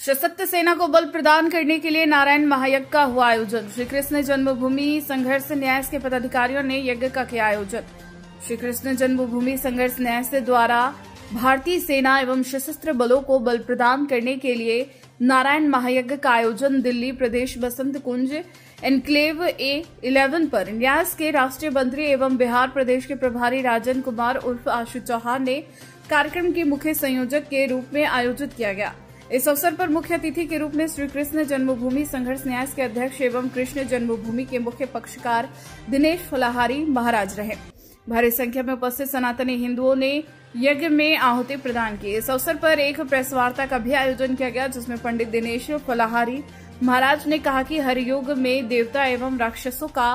सशक्त सेना को बल प्रदान करने के लिए नारायण महायज्ञ का हुआ आयोजन। श्री कृष्ण जन्मभूमि संघर्ष न्यास के पदाधिकारियों ने यज्ञ का किया आयोजन। श्री कृष्ण जन्मभूमि संघर्ष न्यास द्वारा भारतीय सेना एवं सशस्त्र बलों को बल प्रदान करने के लिए नारायण महायज्ञ का आयोजन दिल्ली प्रदेश बसंत कुंज एनक्लेव A11 पर न्यास के राष्ट्रीय मंत्री एवं बिहार प्रदेश के प्रभारी राजन कुमार उर्फ आशु चौहान ने कार्यक्रम के मुख्य संयोजक के रूप में आयोजित किया गया। इस अवसर पर मुख्य अतिथि के रूप में श्री कृष्ण जन्मभूमि संघर्ष न्यास के अध्यक्ष एवं कृष्ण जन्मभूमि के मुख्य पक्षकार दिनेश फलाहारी महाराज रहे। भारी संख्या में उपस्थित सनातनी हिंदुओं ने यज्ञ में आहुति प्रदान की। इस अवसर पर एक प्रेस वार्ता का भी आयोजन किया गया, जिसमें पंडित दिनेश फलाहारी महाराज ने कहा कि हर युग में देवता एवं राक्षसों का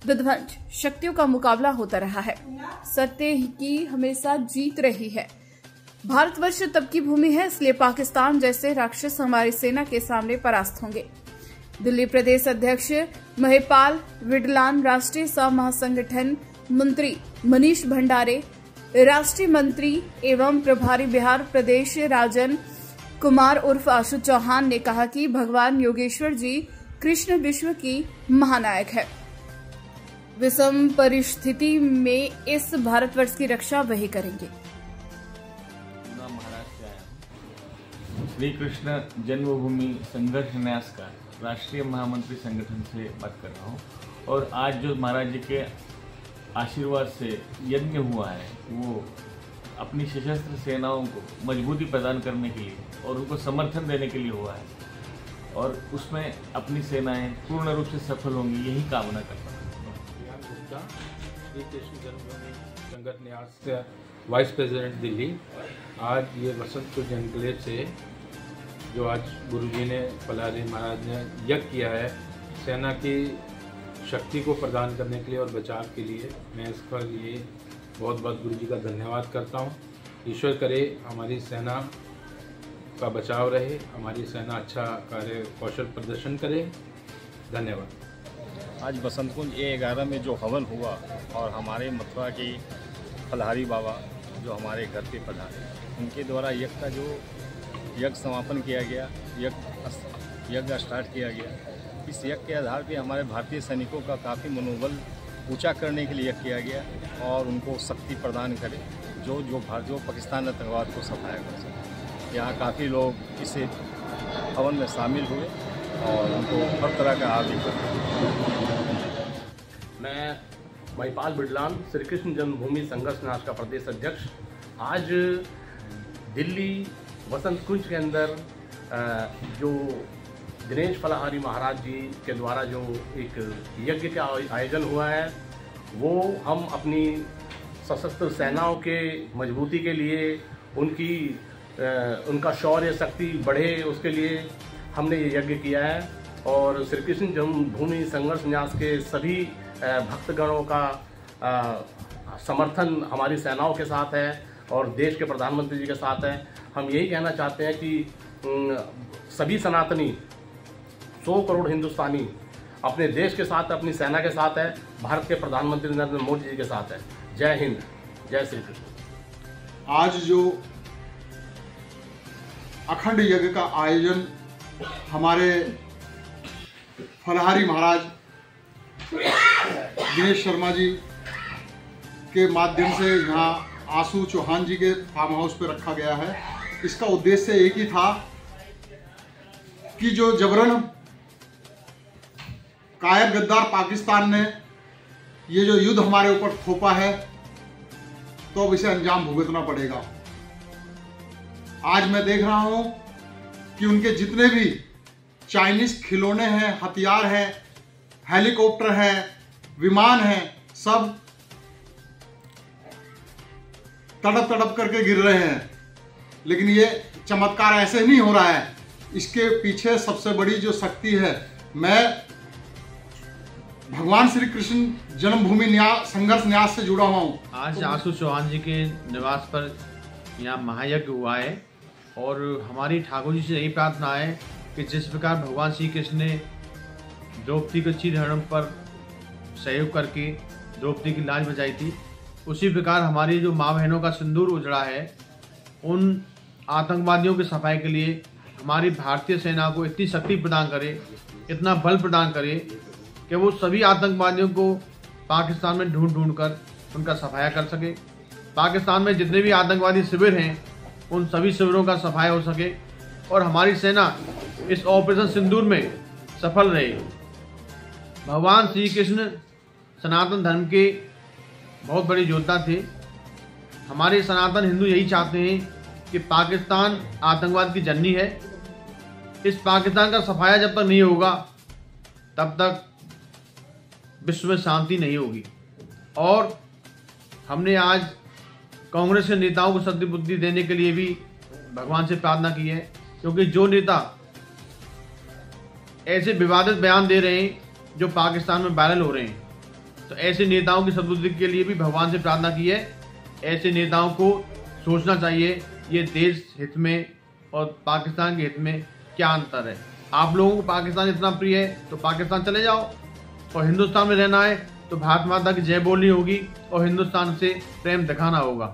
विध्वंस शक्तियों का मुकाबला होता रहा है। सत्य की हमेशा जीत रही है। भारतवर्ष तब की भूमि है, इसलिए पाकिस्तान जैसे राक्षस हमारी सेना के सामने परास्त होंगे। दिल्ली प्रदेश अध्यक्ष महिपाल विडलान, राष्ट्रीय सह महासंगठन मंत्री मनीष भंडारे, राष्ट्रीय मंत्री एवं प्रभारी बिहार प्रदेश राजन कुमार उर्फ आशु चौहान ने कहा कि भगवान योगेश्वर जी कृष्ण विश्व की महानायक है। विषम परिस्थिति में इस भारतवर्ष की रक्षा वही करेंगे। श्री कृष्ण जन्मभूमि संघर्ष न्यास का राष्ट्रीय महामंत्री संगठन से बात कर रहा हूँ। और आज जो महाराज जी के आशीर्वाद से यज्ञ हुआ है, वो अपनी सशस्त्र सेनाओं को मजबूती प्रदान करने के लिए और उनको समर्थन देने के लिए हुआ है, और उसमें अपनी सेनाएं पूर्ण रूप से सफल होंगी, यही कामना करता हूँ। श्री कृष्ण जन्मभूमि संघर्ष न्यास वाइस प्रेसिडेंट दिल्ली। आज ये बसंत कुंज एनक्लेव से जो आज गुरुजी ने फलाहारी महाराज ने यज्ञ किया है सेना की शक्ति को प्रदान करने के लिए और बचाव के लिए, मैं इसके लिए बहुत बहुत गुरुजी का धन्यवाद करता हूँ। ईश्वर करे हमारी सेना का बचाव रहे, हमारी सेना अच्छा कार्य कौशल प्रदर्शन करे। धन्यवाद। आज बसंत कुंज A11 में जो हवन हुआ और हमारे मथुरा के फलाहारी बाबा जो हमारे घर पे पधारे, उनके द्वारा यज्ञ का जो यज्ञ समापन किया गया, यज्ञ स्टार्ट किया गया। इस यज्ञ के आधार पे हमारे भारतीय सैनिकों का काफ़ी मनोबल ऊंचा करने के लिए यज्ञ किया गया और उनको शक्ति प्रदान करे जो पाकिस्तान आतंकवाद को सफाया कर सके। यहाँ काफ़ी लोग इस हवन में शामिल हुए और उनको हर तरह का हार्दिक। मैं महिपाल विडलान, श्री कृष्ण जन्मभूमि संघर्ष न्यास का प्रदेश अध्यक्ष। आज दिल्ली बसंत कुंज के अंदर जो दिनेश फलाहारी महाराज जी के द्वारा जो एक यज्ञ का आयोजन हुआ है, वो हम अपनी सशस्त्र सेनाओं के मजबूती के लिए, उनका शौर्य शक्ति बढ़े, उसके लिए हमने ये यज्ञ किया है। और श्री कृष्ण जन्मभूमि संघर्ष न्यास के सभी भक्तगणों का समर्थन हमारी सेनाओं के साथ है और देश के प्रधानमंत्री जी के साथ है। हम यही कहना चाहते हैं कि सभी सनातनी 100 करोड़ हिंदुस्तानी अपने देश के साथ, अपनी सेना के साथ है, भारत के प्रधानमंत्री नरेंद्र मोदी जी के साथ है। जय हिंद, जय श्री कृष्ण। आज जो अखंड यज्ञ का आयोजन हमारे फलाहारी महाराज दिनेश शर्मा जी के माध्यम से यहाँ आशु चौहान जी के फार्म हाउस पे रखा गया है। इसका उद्देश्य एक ही था कि जो जबरन कायर गद्दार पाकिस्तान ने ये जो युद्ध हमारे ऊपर थोपा है, तो अब इसे अंजाम भुगतना पड़ेगा। आज मैं देख रहा हूं कि उनके जितने भी चाइनीज खिलौने हैं, हथियार हैं, हेलीकॉप्टर हैं, विमान हैं, सब तड़प तड़प करके गिर रहे हैं। लेकिन ये चमत्कार ऐसे नहीं हो रहा है, इसके पीछे सबसे बड़ी जो शक्ति है, मैं भगवान श्री कृष्ण जन्मभूमि संघर्ष न्यास से जुड़ा हुआ हूँ। आज आशु चौहान जी के निवास पर यहाँ महायज्ञ हुआ है और हमारी ठाकुर जी से यही प्रार्थना है कि जिस प्रकार भगवान श्री कृष्ण ने द्रौपदी के चीरहरण पर सहयोग करके द्रौपदी की लाज बचाई थी, उसी प्रकार हमारी जो माँ बहनों का सिंदूर उजड़ा है, उन आतंकवादियों की सफाई के लिए हमारी भारतीय सेना को इतनी शक्ति प्रदान करे, इतना बल प्रदान करे कि वो सभी आतंकवादियों को पाकिस्तान में ढूंढ कर उनका सफाया कर सके। पाकिस्तान में जितने भी आतंकवादी शिविर हैं उन सभी शिविरों का सफाया हो सके और हमारी सेना इस ऑपरेशन सिंदूर में सफल रहे। भगवान श्री कृष्ण सनातन धर्म के बहुत बड़े योद्धा थे। हमारे सनातन हिंदू यही चाहते हैं कि पाकिस्तान आतंकवाद की जननी है। इस पाकिस्तान का सफाया जब तक नहीं होगा तब तक विश्व में शांति नहीं होगी। और हमने आज कांग्रेस के नेताओं को सद्बुद्धि देने के लिए भी भगवान से प्रार्थना की है, क्योंकि जो नेता ऐसे विवादित बयान दे रहे हैं जो पाकिस्तान में वायरल हो रहे हैं, तो ऐसे नेताओं की सद्बुद्धि के लिए भी भगवान से प्रार्थना की है। ऐसे नेताओं को सोचना चाहिए ये देश हित में और पाकिस्तान के हित में क्या अंतर है। आप लोगों को पाकिस्तान इतना प्रिय है तो पाकिस्तान चले जाओ, और हिंदुस्तान में रहना है तो भारत माता की जय बोलनी होगी और हिंदुस्तान से प्रेम दिखाना होगा।